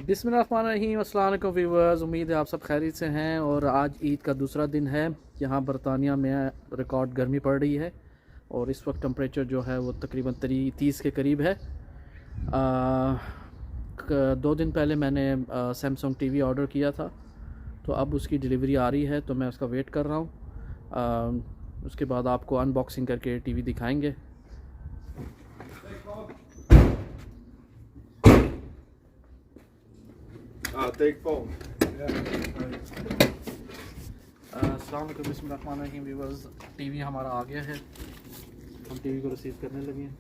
बिस्मिल्लाहिर्रहमानिर्रहीम। अस्सलाम वालेकुम व्यूअर्स, उम्मीद है आप सब खैरियत से हैं। और आज ईद का दूसरा दिन है। यहाँ बरतानिया में रिकॉर्ड गर्मी पड़ रही है और इस वक्त टेम्परेचर जो है वो तकरीबन 30 के करीब है। 2 दिन पहले मैंने सैमसंग टीवी ऑर्डर किया था, तो अब उसकी डिलीवरी आ रही है, तो मैं उसका वेट कर रहा हूँ। उसके बाद आपको अनबॉक्सिंग करके टीवी दिखाएंगे। Take phone. अस्सलाम वालेकुम, बिस्मिल्लाहिर्रहमानिर्रहीम व्यूअर्स, टीवी हमारा आ गया है। हम टीवी को रिसीव करने लगे हैं।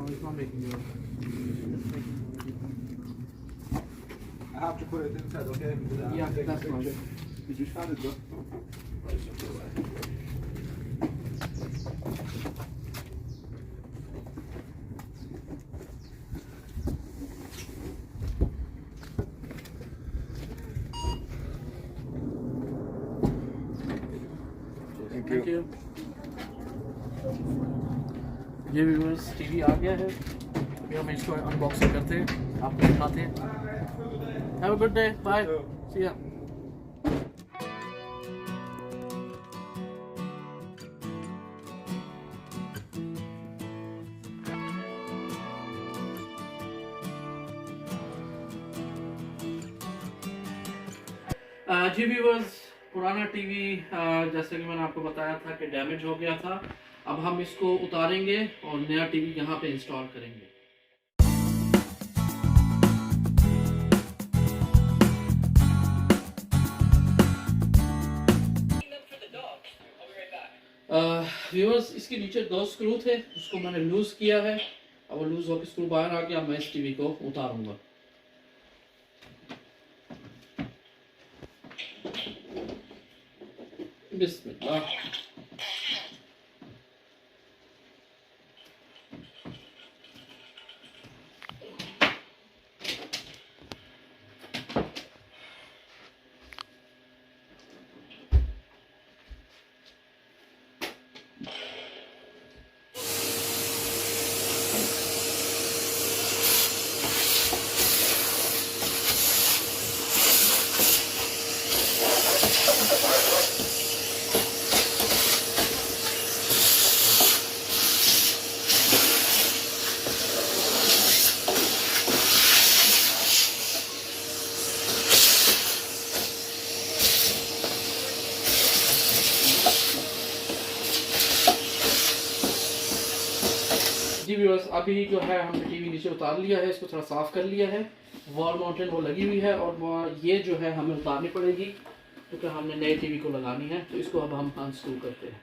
It's not making you. It's making you. I have to put it inside, okay? Because I have Yeah, to take a that's fine. picture. Did you find it, though? Thank you. ये viewers, TV आ गया है। अभी हम इसको unboxing करते हैं, आपको दिखाते हैं। Have a good day, bye, see ya. जी व्यूअर्स, पुराना टीवी जैसे कि मैंने आपको बताया था कि डैमेज हो गया था। अब हम इसको उतारेंगे और नया टीवी यहाँ पे इंस्टॉल करेंगे। व्यूअर्स, इसके नीचे 2 स्क्रू थे, उसको मैंने लूज किया है। अब वो लूज होकर स्क्रू बाहर आ गया। मैं इस टीवी को उतारूंगा। बिस्मिल्लाह। जी व्यूअर्स, अभी जो है हमने टीवी नीचे उतार लिया है, इसको थोड़ा साफ़ कर लिया है। वॉल माउंटेन वो लगी हुई है और वो ये जो है हमें उतारनी पड़ेगी क्योंकि हमने नए टीवी को लगानी है। तो इसको अब हम अनस्क्रू करते हैं।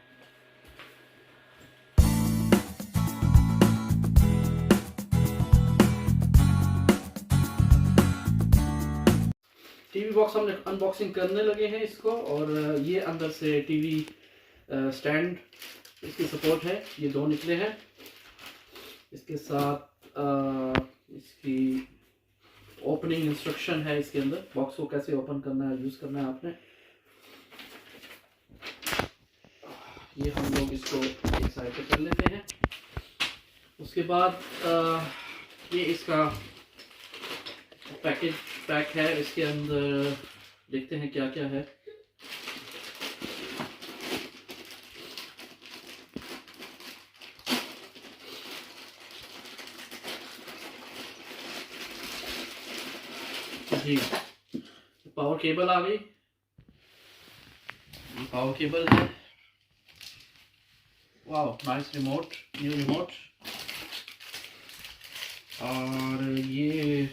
टीवी बॉक्स हमने अनबॉक्सिंग करने लगे हैं इसको। और ये अंदर से टीवी स्टैंड, इसकी सपोर्ट है, ये 2 निकले हैं। इसके साथ इसकी ओपनिंग इंस्ट्रक्शन है। इसके अंदर बॉक्स को कैसे ओपन करना है, यूज़ करना है आपने। ये हम लोग इसको एक साइड पे कर लेते हैं। उसके बाद ये इसका पैक है। इसके अंदर देखते हैं क्या क्या है। जी, पावर केबल आ गई। पावर केबल है। वाह, नाइस रिमोट, न्यू रिमोट। और ये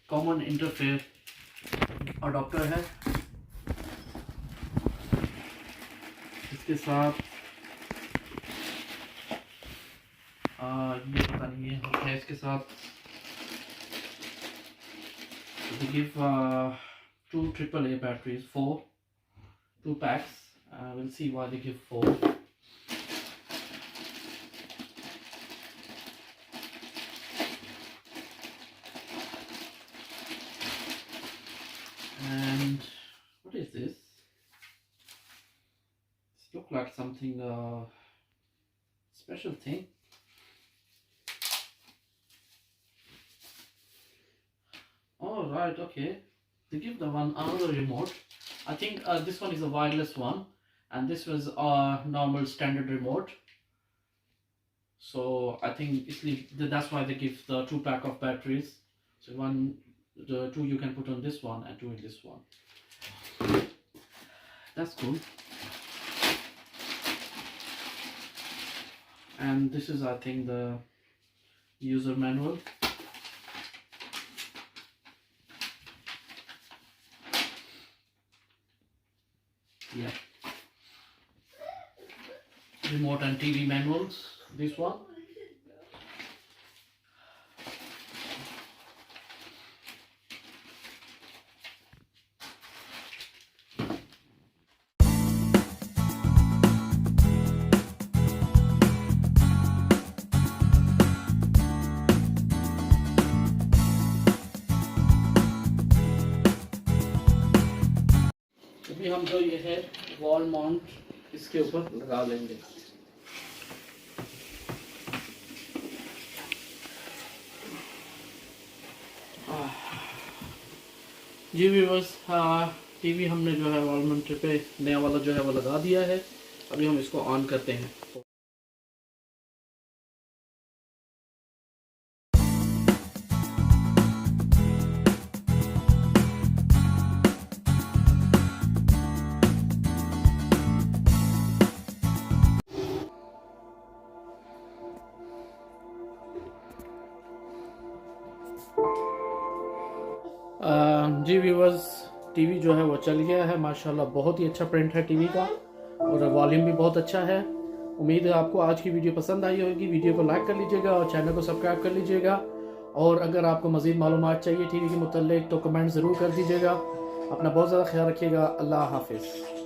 कॉमन इंटरफेस अडॉप्टर है। इसके साथ ये पता नहीं है इसके साथ। They give 2 AAA batteries, 2 packs. We'll see why they give 4. And what is this? look like something special thing. All right, okay. They give the one another remote. I think this one is a wireless one, and this was a normal standard remote. So I think that's why they give the 2-pack of batteries. So the 2 you can put on this one and 2 in this one. That's cool. And this is, I think, the user manual. Yeah. Remote and TV manuals. This one. अभी हम जो ये है wall mount इसके ऊपर लगा लेंगे. जी viewers, TV हमने जो है वॉल माउंट पे नया वाला जो है वो लगा दिया है. अभी हम इसको ऑन करते हैं. जी व्यूअर्स, टीवी जो है वो चल गया है माशाल्लाह. बहुत ही अच्छा प्रिंट है टीवी का और वॉल्यूम भी बहुत अच्छा है. उम्मीद है आपको आज की वीडियो पसंद आई होगी. वीडियो को लाइक कर लीजिएगा और चैनल को सब्सक्राइब कर लीजिएगा. और अगर आपको मज़ीद मालूमात चाहिए टीवी के मुतल्लिक तो कमेंट ज़रूर कर दीजिएगा. अपना बहुत ज़्यादा ख्याल रखिएगा. अल्लाह हाफिज़.